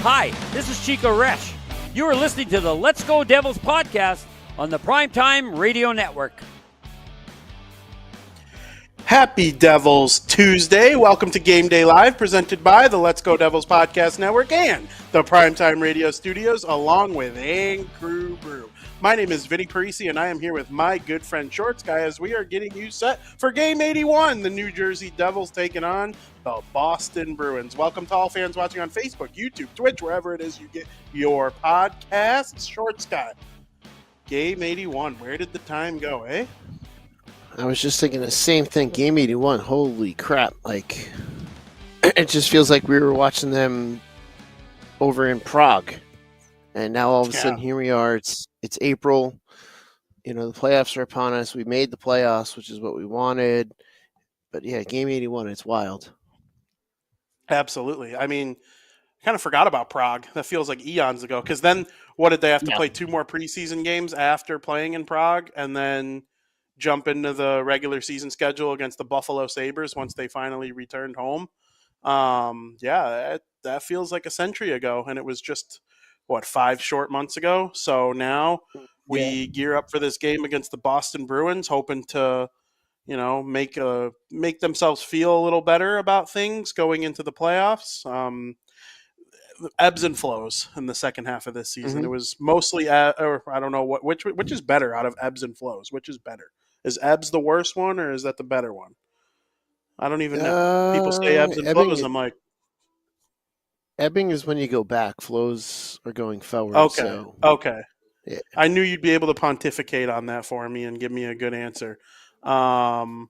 Hi, this is Chico Resch. You are listening to the Let's Go Devils podcast on the Primetime Radio Network. Happy Devils Tuesday. Welcome to Game Day Live, presented by the Let's Go Devils Podcast Network and the Primetime Radio Studios, along with Crew Brew. My name is Vinnie, Parise, and I am here with my good friend Shorts Guy as we are getting you set for Game 81, the New Jersey Devils taking on the Boston Bruins. Welcome to all fans watching on Facebook, YouTube, Twitch, wherever it is you get your podcasts. Shorts Guy, Game 81, where did the time go, eh? I was just thinking the same thing. Game 81, holy crap. Like, it just feels like we were watching them over in Prague. And now all of a sudden, here we are. It's April. You know, the playoffs are upon us. We made the playoffs, which is what we wanted. But yeah, Game 81, it's wild. Absolutely. I mean, kind of forgot about Prague. That feels like eons ago. Because then, what did they have to play 2 more preseason games after playing in Prague? And then jump into the regular season schedule against the Buffalo Sabres once they finally returned home. That feels like a century ago, and it was just 5 short months ago. So now we gear up for this game against the Boston Bruins, hoping to, make themselves feel a little better about things going into the playoffs. Ebbs and flows in the second half of this season. Mm-hmm. It was mostly, or I don't know which is better out of ebbs and flows. Which is better? Is ebbs the worst one, or is that the better one? I don't even know. People say ebbs and flows. I'm like, ebbing is when you go back. Flows are going forward. Okay. Yeah. I knew you'd be able to pontificate on that for me and give me a good answer. Talk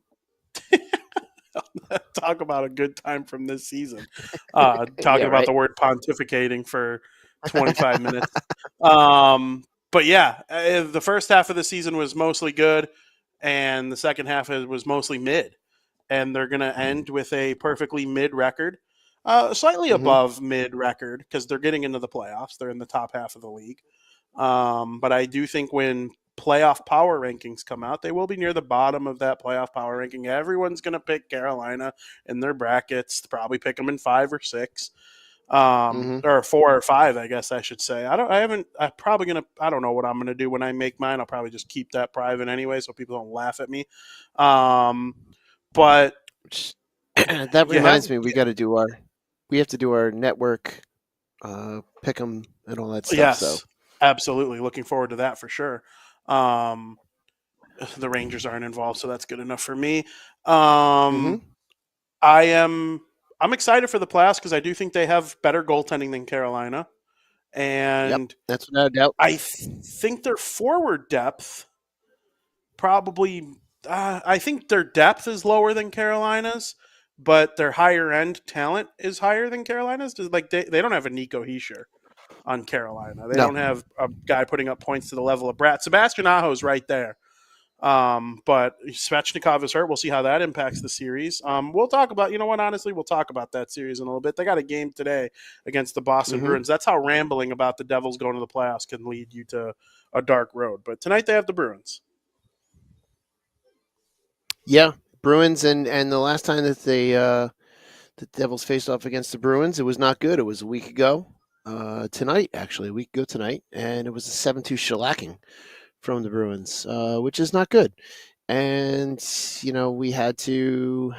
about a good time from this season. Talking about the word pontificating for 25 minutes. But yeah, the first half of the season was mostly good, and the second half was mostly mid. And they're going to end with a perfectly mid record, slightly above mid record because they're getting into the playoffs. They're in the top half of the league. But I do think when playoff power rankings come out, they will be near the bottom of that playoff power ranking. Everyone's going to pick Carolina in their brackets, probably pick them in 5 or 6. Or 4 or 5, I guess I should say. I don't know what I'm going to do when I make mine. I'll probably just keep that private anyway so people don't laugh at me. But that reminds me, we have to do our network pick 'em and all that stuff. Yes, so. Absolutely. Looking forward to that for sure. The Rangers aren't involved, so that's good enough for me. I'm excited for the playoffs because I do think they have better goaltending than Carolina. And that's without a doubt. I think their forward depth probably I think their depth is lower than Carolina's, but their higher end talent is higher than Carolina's. Like they don't have a Nico Hischier on Carolina. They don't have a guy putting up points to the level of Brad. Sebastian Aho is right there. But Svechnikov is hurt. We'll see how that impacts the series. We'll talk about, honestly, we'll talk about that series in a little bit. They got a game today against the Boston Bruins. That's how rambling about the Devils going to the playoffs can lead you to a dark road. But tonight they have the Bruins. Yeah, Bruins, and the last time that the Devils faced off against the Bruins, it was not good. It was a week ago tonight, actually, a week ago tonight, and it was a 7-2 shellacking from the Bruins, which is not good. And, we had to,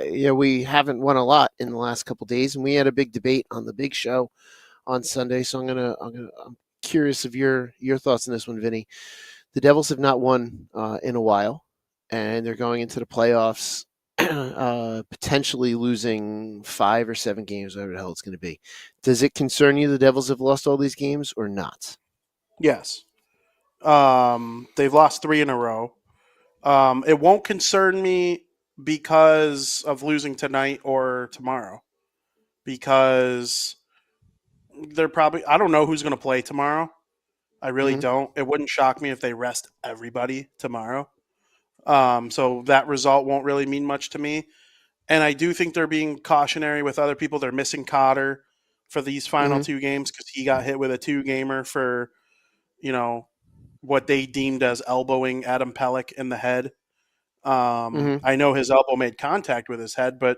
we haven't won a lot in the last couple of days, and we had a big debate on the big show on Sunday, so I'm curious of your thoughts on this one, Vinny. The Devils have not won in a while, and they're going into the playoffs potentially losing 5 or 7 games, whatever the hell it's going to be. Does it concern you the Devils have lost all these games or not? Yes. They've lost 3 in a row. It won't concern me because of losing tonight or tomorrow. Because I don't know who's going to play tomorrow. I really don't. It wouldn't shock me if they rest everybody tomorrow. So that result won't really mean much to me. And I do think they're being cautionary with other people. They're missing Cotter for these final 2 games because he got hit with a 2-gamer for, what they deemed as elbowing Adam Pelech in the head. I know his elbow made contact with his head, but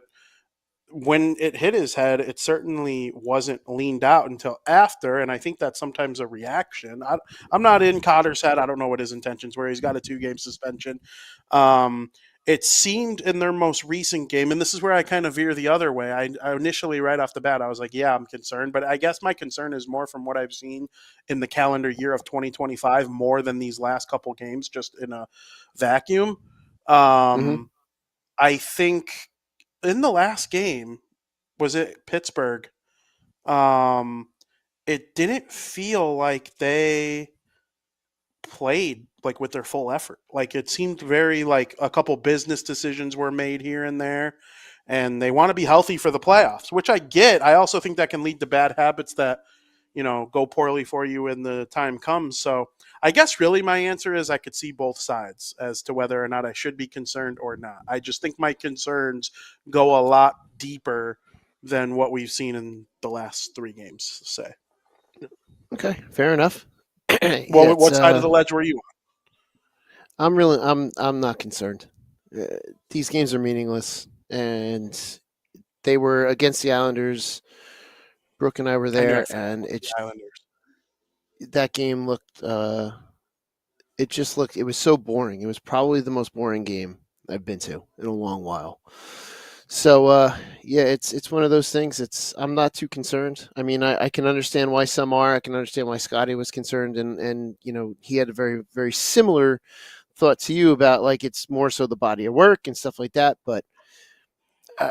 when it hit his head, it certainly wasn't leaned out until after, and I think that's sometimes a reaction. I'm not in Cotter's head. I don't know what his intentions were. He's got a 2-game suspension. It seemed in their most recent game, and this is where I kind of veer the other way. I initially, right off the bat, I was like, yeah, I'm concerned, but I guess my concern is more from what I've seen in the calendar year of 2025 more than these last couple games, just in a vacuum. Mm-hmm. I think in the last game, was it Pittsburgh? Um, it didn't feel like they played like with their full effort. Like it seemed very like a couple business decisions were made here and there, and they want to be healthy for the playoffs, which I get. I also think that can lead to bad habits that go poorly for you when the time comes. So I guess really my answer is I could see both sides as to whether or not I should be concerned or not. I just think my concerns go a lot deeper than what we've seen in the last 3 games, say. Okay, fair enough. Yeah, Well, it's what side of the ledge were you I'm not concerned. These games are meaningless, and they were against the Islanders. Brooke and I were on? I knew I there, forgot and about the Islanders. that game looked. It just looked. It was so boring. It was probably the most boring game I've been to in a long while. So yeah, it's one of those things. I'm not too concerned. I mean, I can understand why some are. I can understand why Scotty was concerned, and he had a very very similar thought to you about like it's more so the body of work and stuff like that. But uh,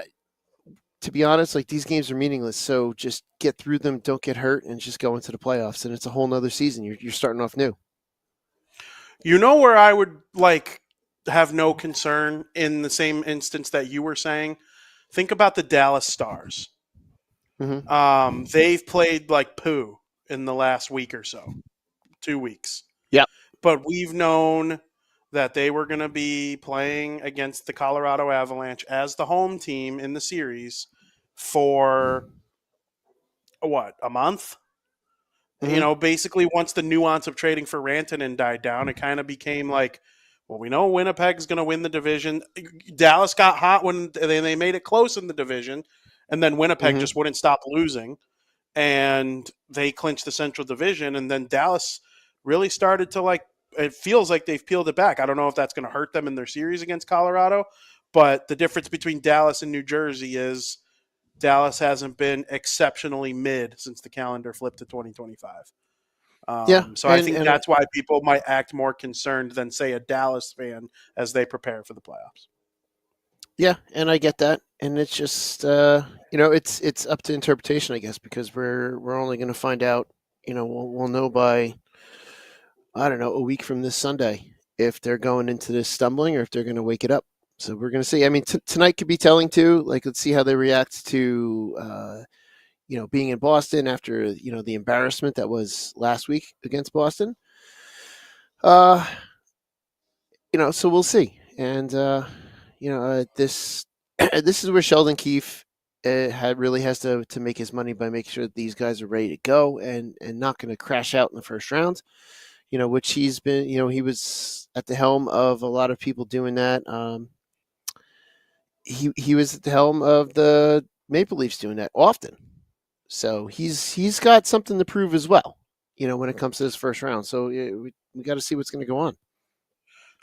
to be honest, like these games are meaningless. So just get through them, don't get hurt, and just go into the playoffs. And it's a whole nother season. You're starting off new. You know where I would like have no concern in the same instance that you were saying? Think about the Dallas Stars. Mm-hmm. They've played like poo in the last week or so, 2 weeks. Yep. But we've known that they were going to be playing against the Colorado Avalanche as the home team in the series for what, a month? Mm-hmm. Basically once the nuance of trading for Rantanen died down, it kind of became like, well, we know Winnipeg's going to win the division. Dallas got hot when they made it close in the division, and then Winnipeg Mm-hmm. just wouldn't stop losing, and they clinched the Central Division, and then Dallas really started to like. It feels like they've peeled it back. I don't know if that's going to hurt them in their series against Colorado, but the difference between Dallas and New Jersey is Dallas hasn't been exceptionally mid since the calendar flipped to 2025. Yeah, So I think that's why people might act more concerned than, say, a Dallas fan as they prepare for the playoffs. yeah, and I get that, and it's just it's up to interpretation, I guess, because we're only going to find out. We'll know by I don't know a week from this Sunday if they're going into this stumbling or if they're going to wake it up. So we're going to see. I mean, tonight could be telling too. Like, let's see how they react to being in Boston after the embarrassment that was last week against Boston. Uh, so we'll see. And this this is where Sheldon Keefe really has to make his money by making sure that these guys are ready to go and not going to crash out in the first round. Which he's been. He was at the helm of a lot of people doing that. He was at the helm of the Maple Leafs doing that often. So he's got something to prove as well. When it comes to this first round. So we got to see what's going to go on.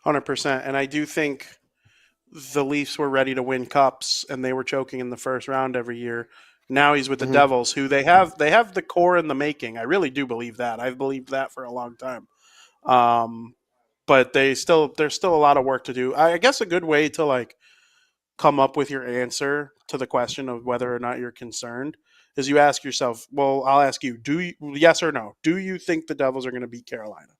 100%. And I do think the Leafs were ready to win cups, and they were choking in the first round every year. Now he's with the Devils, who they have the core in the making. I really do believe that. I've believed that for a long time. But there's still a lot of work to do. I guess a good way to like come up with your answer to the question of whether or not you're concerned is you ask yourself, well, I'll ask you, yes or no, do you think the Devils are going to beat Carolina?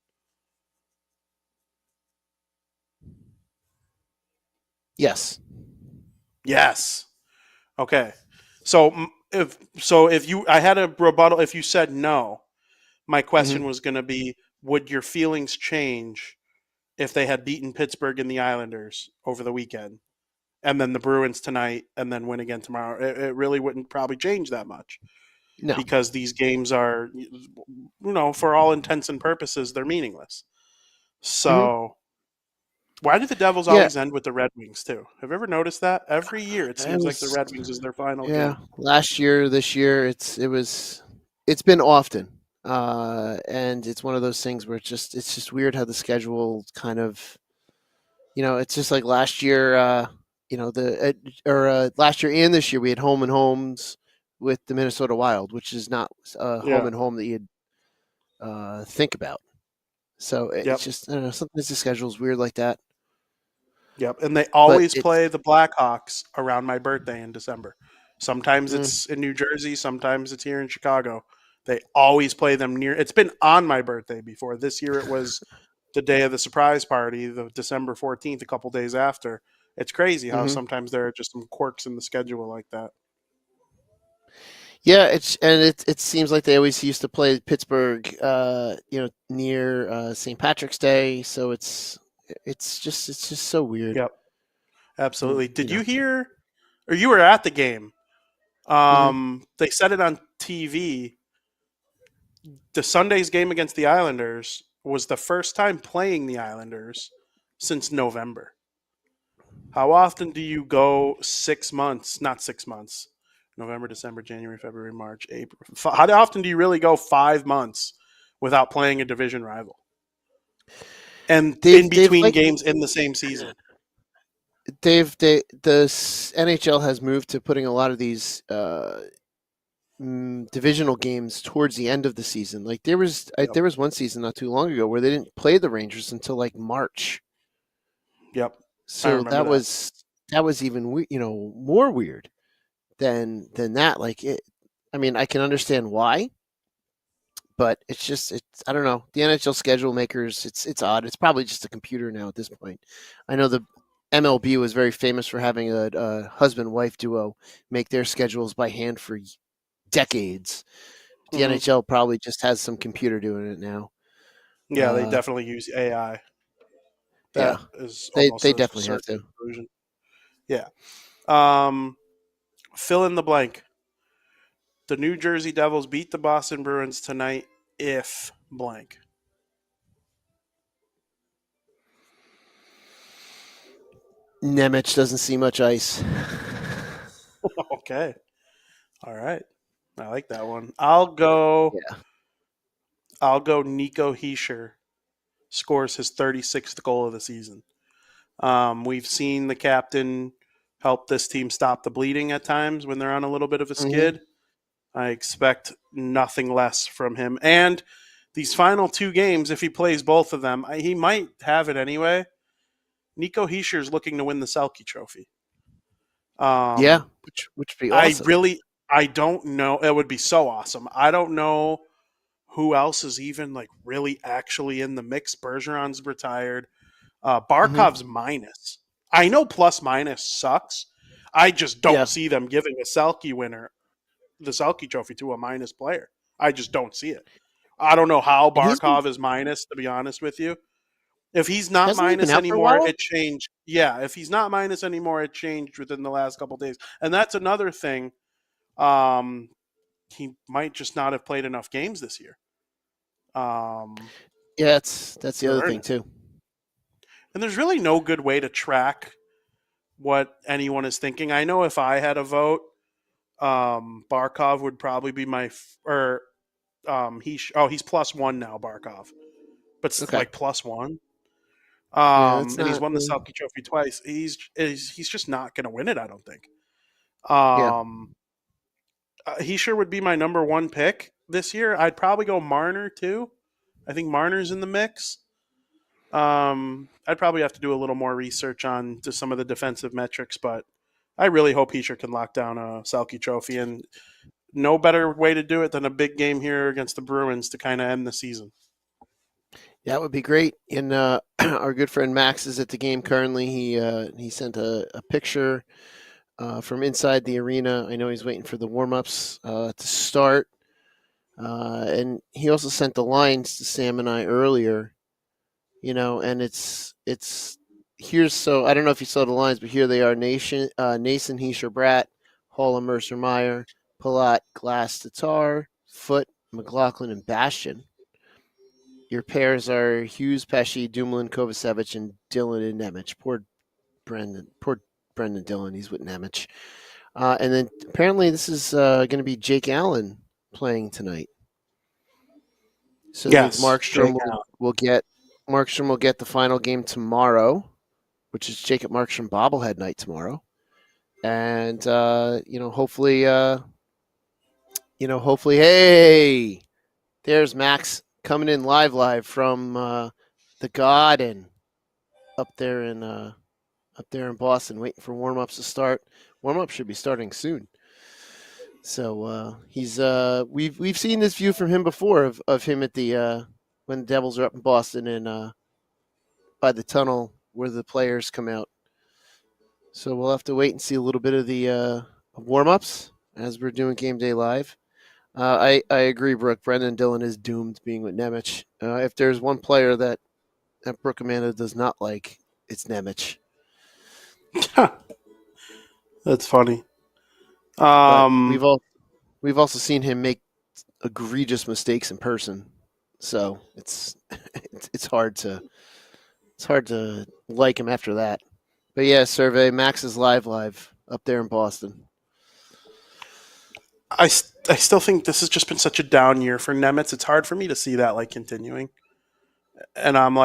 Yes. Yes. Okay. So I had a rebuttal, if you said no, my question was going to be, would your feelings change if they had beaten Pittsburgh and the Islanders over the weekend, and then the Bruins tonight, and then win again tomorrow? It really wouldn't probably change that much. No. Because these games are, for all intents and purposes, they're meaningless. So Why do the Devils Yeah, always end with the Red Wings too? Have you ever noticed that? Every year it it seems like the was. Red Wings is their final Yeah, game. last year, this year, it's been often, and it's one of those things where it's just weird how the schedule kind of, it's just like last year, last year and this year we had home and homes with the Minnesota Wild, which is not a home Yeah. and home that you'd think about. So it's Yep. just, I don't know, sometimes the schedule's weird like that. Yep. And they But always it's, play the Blackhawks around my birthday in December. Sometimes mm, it's in New Jersey, sometimes it's here in Chicago. They always play them near. It's been on my birthday before. This year it was the day of the surprise party, the December 14th, a couple days after. It's crazy how mhm. sometimes there are just some quirks in the schedule like that. Yeah, it seems like they always used to play Pittsburgh, near St. Patrick's Day. So it's just so weird. Yep. And Absolutely. Did you hear, or you were at the game? mhm. They said it on TV. The Sunday's game against the Islanders was the first time playing the Islanders since November. How often do you go 6 months? Not 6 months. November, December, January, February, March, April. How often do you really go 5 months without playing a division rival? And in They've between like games in the same season. the NHL has moved to putting a lot of these divisional games towards the end of the season. Like Yep. there was one season not too long ago where they didn't play the Rangers until like March. Yep. I So remember that. that was even more weird than that. Like it. I mean, I can understand why, but it's I don't know. The NHL schedule makers, it's odd. It's probably just a computer now at this point. I know the MLB was very famous for having a husband wife duo make their schedules by hand for decades. The Hmm. NHL probably just has some computer doing it now. Yeah, they Uh, definitely use AI. yeah, That is almost they a definitely have certain to. conclusion. Yeah. Um, fill in the blank. The New Jersey Devils beat the Boston Bruins tonight if blank. Nemec doesn't see much ice. Okay. All right. I like that one. I'll go Nico Heischer scores his 36th goal of the season. We've seen the captain help this team stop the bleeding at times when they're on a little bit of a Hmm. skid. I expect nothing less from him. And these final two games, if he plays both of them, he might have it anyway. Nico Heischer is looking to win the Selke Trophy. Yeah, Um, which would be I awesome. really, I don't know. It would be so awesome. I don't know who else is even like really actually in the mix. Bergeron's retired. Hmm. Barkov's minus. I know plus minus sucks. I just don't Yeah, see them giving a Selke winner the Selke Trophy to a minus player. I just don't see it. I don't know how and Barkov is minus, to be honest with you. If he's not hasn't he been minus out for a anymore, while? it changed. Yeah, if he's not minus anymore, it changed within the last couple days. And that's another thing. Um, he might just not have played enough games this year. Yeah, that's the To other earn thing it. too. And there's really no good way to track what anyone is thinking. I know if I had a vote, Barkov would probably be or he's +1 now, Barkov, but Okay. like +1. Yeah, that's And he's not. won the Selke Trophy twice. He's just not going to win it. I don't think. Yeah. Um, he sure would be my number one pick this year. I'd probably go Marner too. I think Marner's in the mix. I'd probably have to do a little more research on to some of the defensive metrics, but I really hope Heischer can lock down a Selke Trophy, and no better way to do it than a big game here against the Bruins to kind of end the season. That would be great. And our good friend Max is at the game currently. He sent a picture from inside the arena. I know he's waiting for the warm ups to start. And he also sent the lines to Sam and I earlier. And it's here's so I don't know if you saw the lines, but here they are: Nason, Heischer, Bratt, Hall, Mercer, Meyer, Palat, Glass, Tatar, Foot, McLaughlin, and Bastion. Your pairs are Hughes, Pesci, Dumoulin, Kovacevic, and Dylan and Nemec. Poor Brendan Dillon. He's with Nemec. And then apparently this is going to be Jake Allen playing tonight. So that means Yes, Jake will get the final game tomorrow, which is Jacob Markstrom bobblehead night tomorrow. And hopefully, hey, there's Max coming in live from the Garden up there in Boston, waiting for warm-ups to start. Warm-up should be starting soon. So he's we've seen this view from him before of him at the when the Devils are up in Boston and by the tunnel where the players come out. So we'll have to wait and see a little bit of the warm-ups as we're doing Game Day Live. I agree, Brooke. Brendan Dillon is doomed being with Nemec. If there's one player that Brooke Amanda does not like, it's Nemec. That's funny. We've also seen him make egregious mistakes in person, so it's hard to like him after that. But yeah, survey Max is live up there in Boston. I still think this has just been such a down year for Nemec. It's hard for me to see that continuing, and I'm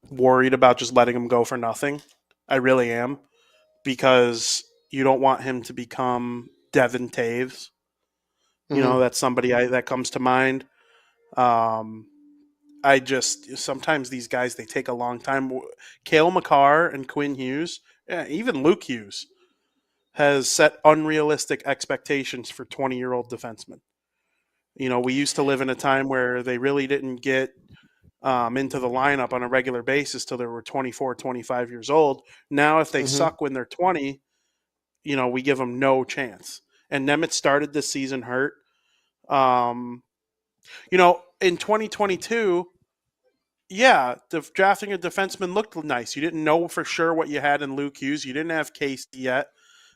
worried about just letting him go for nothing. I really am, because you don't want him to become Devin Taves. That's somebody that comes to mind. I just sometimes these guys, they take a long time. Cale Makar and Quinn Hughes, even Luke Hughes, has set unrealistic expectations for 20-year-old defensemen. We used to live in a time where they really didn't get into the lineup on a regular basis till they were 24, 25 years old. Now, if they suck when they're 20, we give them no chance. And Nemec started this season hurt. In 2022, drafting a defenseman looked nice. You didn't know for sure what you had in Luke Hughes. You didn't have Casey yet.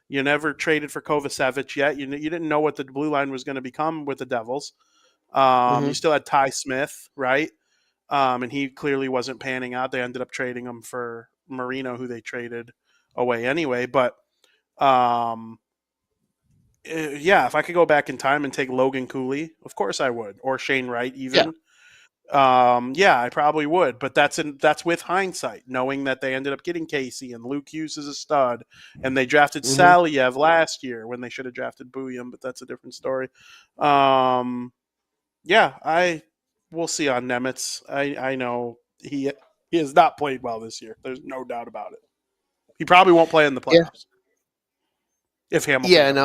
You never traded for Kovacevic yet. You didn't know what the blue line was going to become with the Devils. You still had Ty Smith, right? And he clearly wasn't panning out. They ended up trading him for Marino, who they traded away anyway. But if I could go back in time and take Logan Cooley, of course I would, or Shane Wright even. I probably would, but that's with hindsight, knowing that they ended up getting Casey and Luke Hughes is a stud, and they drafted Saliev last year when they should have drafted Bouillon, but that's a different story. We'll see on Nemec. I know he has not played well this year. There's no doubt about it. He probably won't play in the playoffs if Hamilton.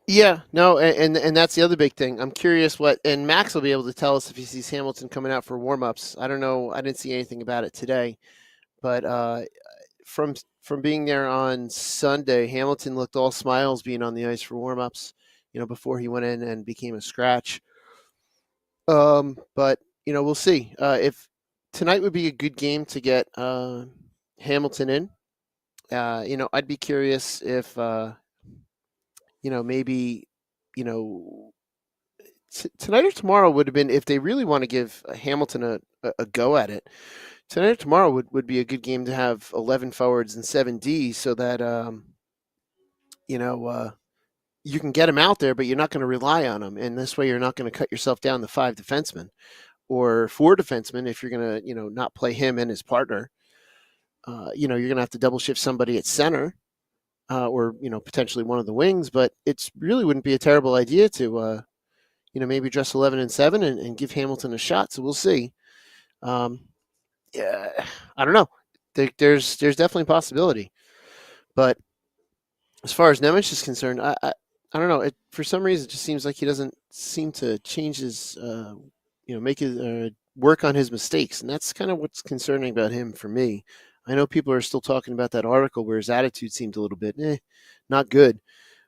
And that's the other big thing. I'm curious and Max will be able to tell us if he sees Hamilton coming out for warm-ups. I don't know. I didn't see anything about it today, but from being there on Sunday, Hamilton looked all smiles being on the ice for warm-ups, before he went in and became a scratch. But we'll see. If tonight would be a good game to get Hamilton in, I'd be curious if maybe, tonight or tomorrow would have been, if they really want to give Hamilton a go at it, tonight or tomorrow would be a good game to have 11 forwards and 7 D so that, you can get him out there, but you're not going to rely on him. And this way you're not going to cut yourself down to 5 defensemen or 4 defensemen if you're going to, not play him and his partner. You're going to have to double shift somebody at center. Or potentially one of the wings, but it really wouldn't be a terrible idea to maybe dress 11 and 7 and give Hamilton a shot. So we'll see. I don't know. There's definitely a possibility, but as far as Nemec is concerned, I don't know. For some reason, it just seems like he doesn't seem to change his make his work on his mistakes, and that's kind of what's concerning about him for me. I know people are still talking about that article where his attitude seemed a little bit not good.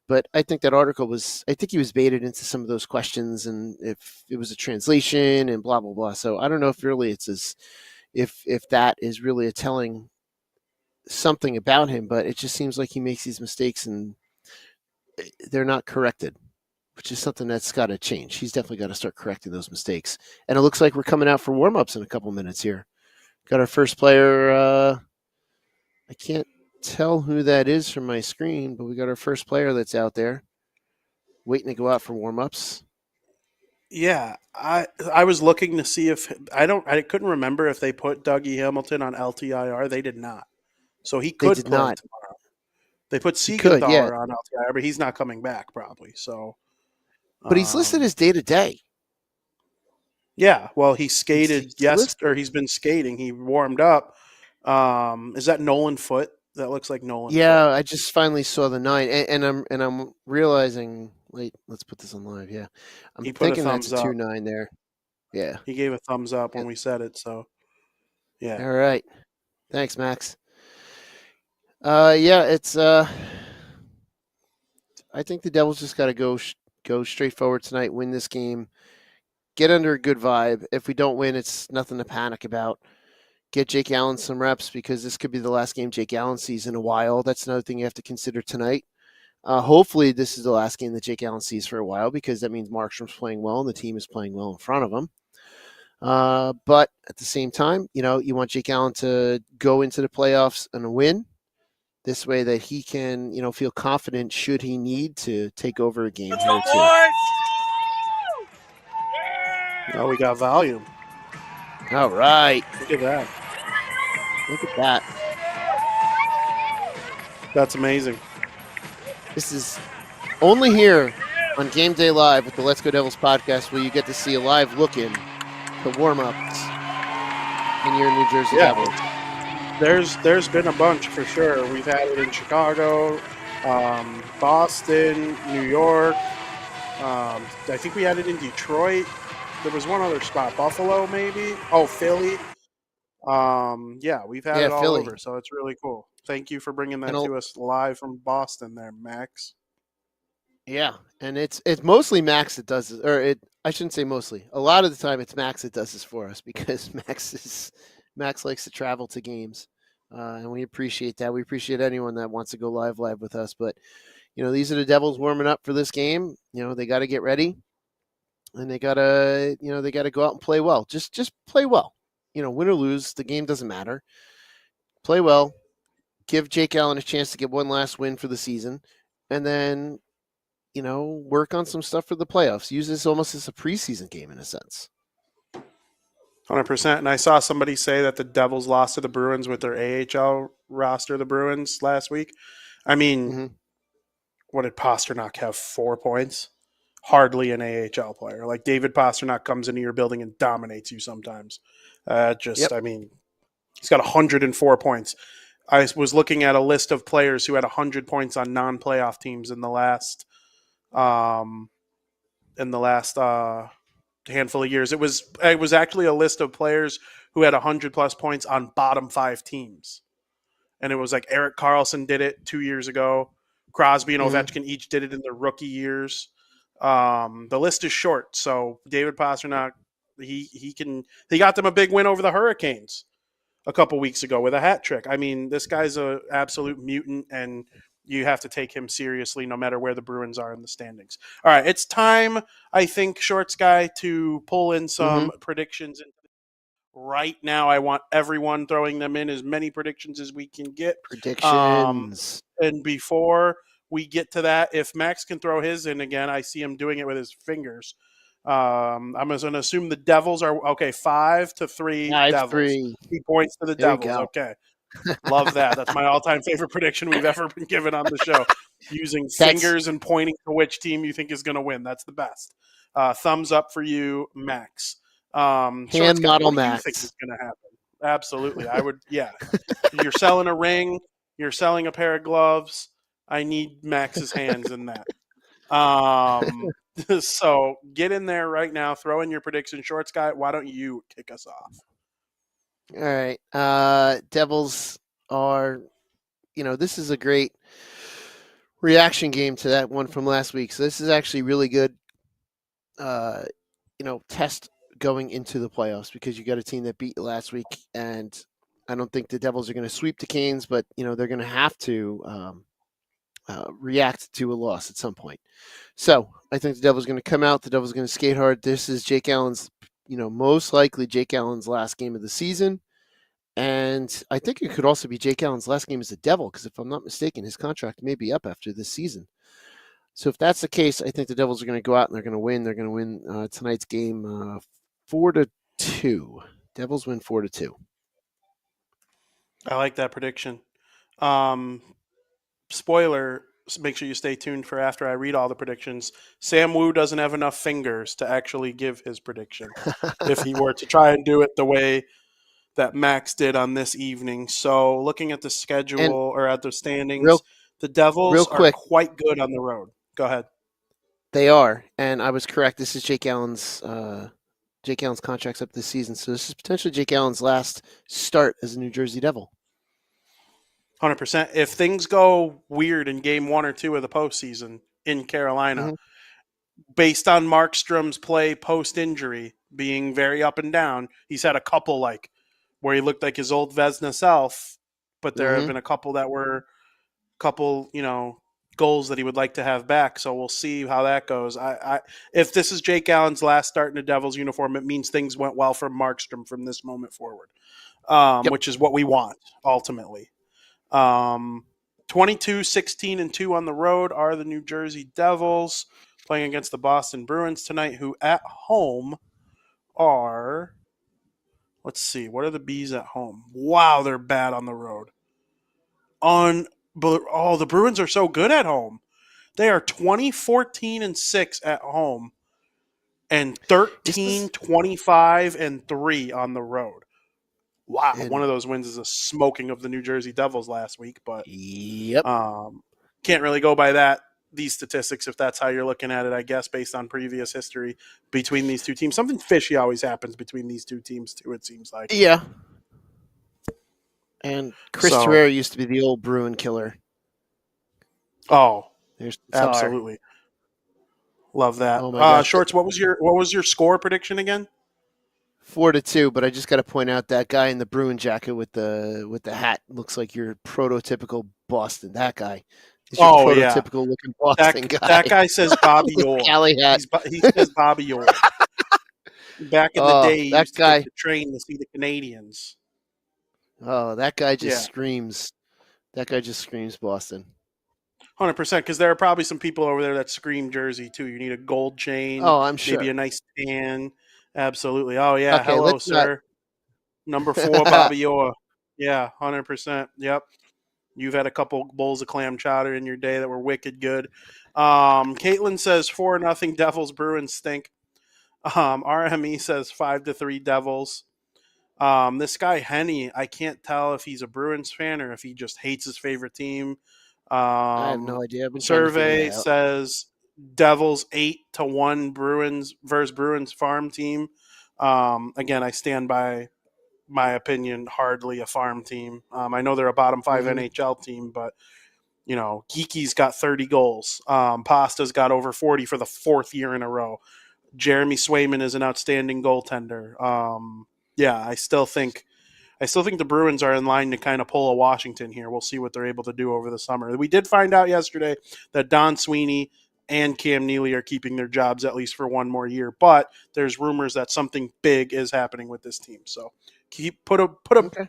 But I think that article I think he was baited into some of those questions and if it was a translation and blah, blah, blah. So I don't know if really if that is really telling something about him, but it just seems like he makes these mistakes and they're not corrected. which is something that's got to change. He's definitely got to start correcting those mistakes. And it looks like we're coming out for warm-ups in a couple minutes here. Got our first player. I can't tell who that is from my screen, but we got our first player that's out there waiting to go out for warm-ups. Yeah, I was looking to see if I couldn't remember if they put Dougie Hamilton on LTIR. They did not, so he They could did play not. tomorrow. They put He could, yeah. Siegenthaler on LTIR, but he's not coming back probably. So, But he's listed as day-to-day. yeah, well, he skated He's or he's been skating. He warmed up. Is that Nolan Foote? That looks like Nolan Yeah, Foote. I just finally saw the 9, and I'm realizing. Wait, let's put this on live. Yeah, I'm He put a thinking that's thumbs a up. 2-9 there. Yeah. He gave a thumbs up when Yeah. we said it. So, yeah. All right. Thanks, Max. Yeah, it's. I think the Devils just got to go straight forward tonight, win this game, get under a good vibe. If we don't win, it's nothing to panic about. Get Jake Allen some reps because this could be the last game Jake Allen sees in a while. That's another thing you have to consider tonight. Hopefully, this is the last game that Jake Allen sees for a while because that means Markstrom's playing well and the team is playing well in front of him. But at the same time, you want Jake Allen to go into the playoffs and win. This way that he can, feel confident should he need to take over a game here too. Oh, we got volume. All right. Look at that. Look at that. That's amazing. This is only here on Game Day Live with the Let's Go Devils podcast where you get to see a live look in the warm-ups in your New Jersey Devils. There's been a bunch for sure. We've had it in Chicago, Boston, New York. I think we had it in Detroit. There was one other spot, Buffalo maybe. Oh, Philly. Yeah, we've had it all Philly. over, so it's really cool. Thank you for bringing that to us live from Boston there, Max. Yeah, and it's mostly Max that does it, or I shouldn't say mostly. A lot of the time, it's Max that does this for us because Max likes to travel to games, and we appreciate that. We appreciate anyone that wants to go live with us. But these are the Devils warming up for this game. They got to get ready, and they gotta go out and play well. Just play well. Win or lose, the game doesn't matter. Play well. Give Jake Allen a chance to get one last win for the season, and then work on some stuff for the playoffs. Use this almost as a preseason game in a sense. 100%. And I saw somebody say that the Devils lost to the Bruins with their AHL roster, the Bruins, last week. I mean, What did Pasternak have? 4 points? Hardly an AHL player. Like David Pasternak comes into your building and dominates you sometimes. I mean, he's got 104 points. I was looking at a list of players who had 100 points on non-playoff teams in the last handful of years. It was actually a list of players who had 100 plus points on bottom 5 teams, and it was like Erik Karlsson did it 2 years ago. Crosby and Ovechkin each did it in their rookie years. The list is short, so David Pasternak he got them a big win over the Hurricanes a couple weeks ago with a hat trick. I mean, this guy's an absolute mutant, and you have to take him seriously no matter where the Bruins are in the standings. All right, it's time, I think, Shorts Guy, to pull in some predictions. Right now, I want everyone throwing them in, as many predictions as we can get. Predictions. And before we get to that, if Max can throw his in again, I see him doing it with his fingers. I'm going to assume the Devils are, 5-3 Devils. 5-3. He points to the There Devils. Okay. Love that. That's my all-time favorite prediction we've ever been given on the show. Using fingers and pointing to which team you think is going to win. That's the best. Thumbs up for you, Max. Hand model Max. What do you think is going to happen? Absolutely. I would, yeah. You're selling a ring. You're selling a pair of gloves. I need Max's hands in that. So get in there right now. Throw in your prediction. Shorts Guy, why don't you kick us off? All right. Devils are, this is a great reaction game to that one from last week. So this is actually really good, test going into the playoffs because you got a team that beat you last week. And I don't think the Devils are going to sweep the Canes, but, they're going to have to react to a loss at some point. So I think the Devils are going to come out. The Devils are going to skate hard. This is Jake Allen's, most likely Jake Allen's last game of the season. And I think it could also be Jake Allen's last game as a Devil, because if I'm not mistaken, his contract may be up after this season. So if that's the case, I think the Devils are going to go out and they're going to win. They're going to win tonight's game 4-2. Devils win 4-2. I like that prediction. Spoiler, make sure you stay tuned for after I read all the predictions. Sam Wu doesn't have enough fingers to actually give his prediction if he were to try and do it the way that Max did on this evening. So looking at the schedule or at the standings, the Devils are quite good on the road. Go ahead. They are, and I was correct. This is Jake Allen's contract's up this season, so this is potentially Jake Allen's last start as a New Jersey Devil. 100%. If things go weird in game 1 or 2 of the postseason in Carolina, based on Markstrom's play post-injury being very up and down, he's had a couple where he looked like his old Vezina self, but there have been a couple that were goals that he would like to have back. So we'll see how that goes. If this is Jake Allen's last start in a Devils uniform, it means things went well for Markstrom from this moment forward, which is what we want ultimately. 22-16-2 on the road are the New Jersey Devils playing against the Boston Bruins tonight, who at home are, let's see, what are the Bees at home? Wow, they're bad on the road. The Bruins are so good at home. They are 20-14-6 at home and 13-25-3 on the road. Wow, one of those wins is a smoking of the New Jersey Devils last week, but can't really go by these statistics if that's how you're looking at it, I guess, based on previous history between these two teams. Something fishy always happens between these two teams, too, it seems like. Yeah. And Chris Terrera used to be the old Bruin killer. Oh, absolutely. Love that. Oh my gosh. Shorts, what was your score prediction again? 4-2, but I just got to point out that guy in the Bruin jacket with the hat looks like your prototypical Boston. That guy is your prototypical looking Boston guy. That guy says Bobby Orr. Hat. He says Bobby Orr. Back in the day, he used to take the train to see the Canadians. Oh, that guy just screams. That guy just screams Boston. 100%, because there are probably some people over there that scream Jersey too. You need a gold chain. Oh, I'm sure. Maybe a nice tan. Absolutely. Oh yeah. Okay, hello, sir. Number 4, Bobby Orr. Yeah, 100%. Yep. You've had a couple bowls of clam chowder in your day that were wicked good. Caitlin says 4-0 Devils. Bruins stink. RME says 5-3 Devils. This guy Henny, I can't tell if he's a Bruins fan or if he just hates his favorite team. I have no idea. Survey says Devils 8-1 Bruins versus Bruins farm team. Again, I stand by my opinion. Hardly a farm team. I know they're a bottom 5 NHL team, but Geeky's got 30 goals. Pasta's got over 40 for the 4th year in a row. Jeremy Swayman is an outstanding goaltender. I still think the Bruins are in line to kind of pull a Washington here. We'll see what they're able to do over the summer. We did find out yesterday that Don Sweeney and Cam Neely are keeping their jobs at least for one more year, but there's rumors that something big is happening with this team. So put a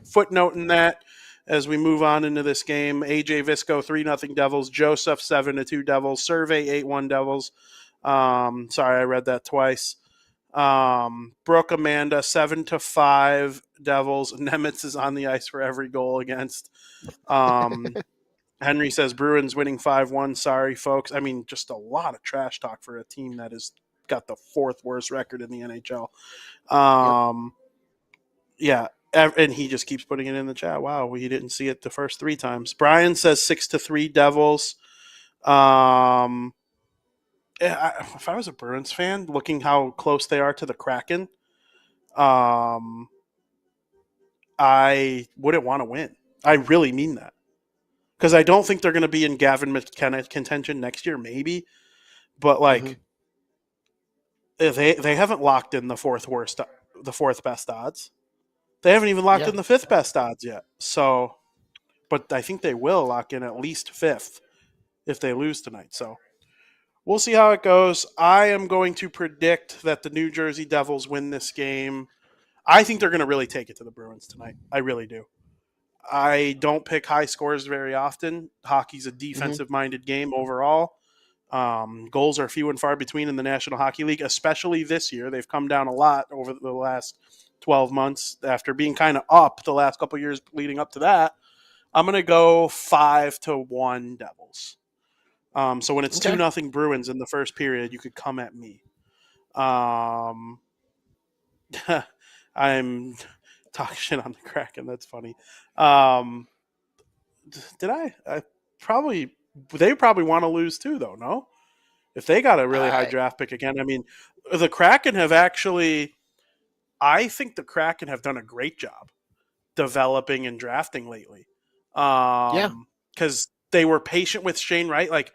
footnote in that as we move on into this game. AJ Visco 3-0 Devils, Joseph 7-2 Devils, Survey 8-1 Devils. Sorry, I read that twice. Brooke Amanda 7-5 Devils. Nemitz is on the ice for every goal against. Henry says Bruins winning 5-1. Sorry, folks. I mean, just a lot of trash talk for a team that has got the 4th worst record in the NHL. And he just keeps putting it in the chat. Wow, he didn't see it the first 3 times. Brian says 6-3 Devils. If I was a Bruins fan, looking how close they are to the Kraken, I wouldn't want to win. I really mean that. Because I don't think they're going to be in Gavin McKenna contention next year, maybe. But, they haven't locked in the 4th best odds. They haven't even locked in the 5th best odds yet. So, but I think they will lock in at least 5th if they lose tonight. So we'll see how it goes. I am going to predict that the New Jersey Devils win this game. I think they're going to really take it to the Bruins tonight. I really do. I don't pick high scores very often. Hockey's a defensive-minded game overall. Goals are few and far between in the National Hockey League, especially this year. They've come down a lot over the last 12 months after being kind of up the last couple of years leading up to that. I'm going to go 5-1 Devils. So when it's 2-0 Bruins in the first period, you could come at me. I'm talking shit on the Kraken. That's funny. They probably want to lose too, though, no? If they got a really high draft pick again. I mean, the Kraken have actually – I think the Kraken have done a great job developing and drafting lately. Because they were patient with Shane Wright. Like,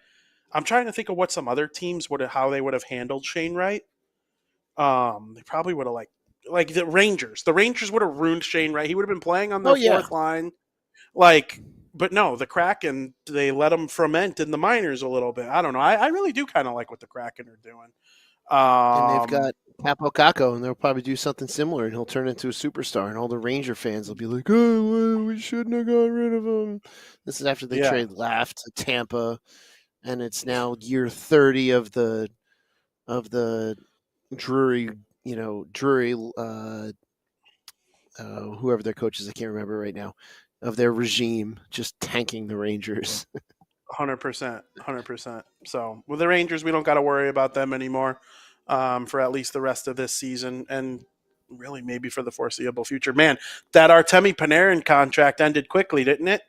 I'm trying to think of what some other teams how they would have handled Shane Wright. They probably would have like the Rangers. The Rangers would have ruined Shane Wright. He would have been playing on the fourth line. But no, the Kraken, they let him ferment in the minors a little bit. I don't know. I really do kind of like what the Kraken are doing. And they've got Capo Caco, and they'll probably do something similar, and he'll turn into a superstar, and all the Ranger fans will be like, oh, we shouldn't have got rid of him. This is after they trade Laugh to Tampa, and it's now year 30 of the Drury, whoever their coach is, I can't remember right now, of their regime just tanking the Rangers. 100%. So with the Rangers, we don't got to worry about them anymore for at least the rest of this season and really maybe for the foreseeable future. Man, that Artemi Panarin contract ended quickly, didn't it?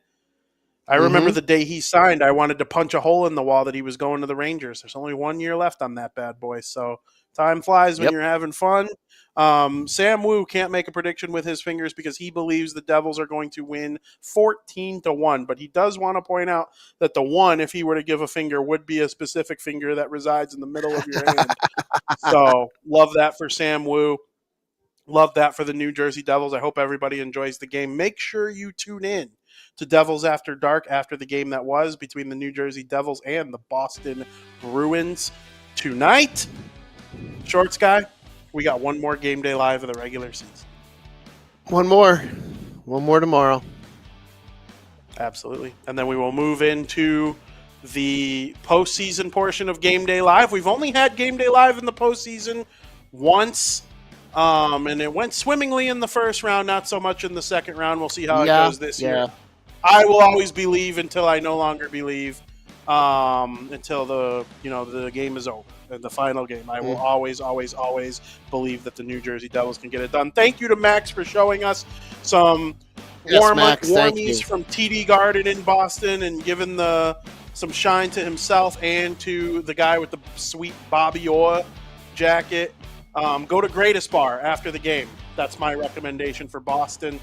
I remember the day he signed, I wanted to punch a hole in the wall that he was going to the Rangers. There's only 1 year left on that bad boy. So time flies when you're having fun. Sam Wu can't make a prediction with his fingers because he believes the Devils are going to win 14-1. But he does want to point out that the 1, if he were to give a finger, would be a specific finger that resides in the middle of your hand. So love that for Sam Wu. Love that for the New Jersey Devils. I hope everybody enjoys the game. Make sure you tune in to Devils After Dark after the game that was between the New Jersey Devils and the Boston Bruins tonight. Shorts guy, we got one more game day live of the regular season. One more tomorrow. Absolutely. And then we will move into the postseason portion of Game Day Live. We've only had Game Day Live in the postseason once, and it went swimmingly in the first round, not so much in the second round. We'll see how it goes this year. I will always believe until I no longer believe, until the game is over. The final game. I will always believe that the New Jersey Devils can get it done. Thank you to Max for showing us some warmies from TD Garden in Boston and giving some shine to himself and to the guy with the sweet Bobby Orr jacket. Go to Greatest Bar after the game. That's my recommendation for Boston.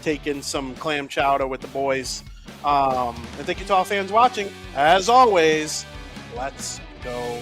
Take in some clam chowder with the boys. And thank you to all fans watching. As always, let's go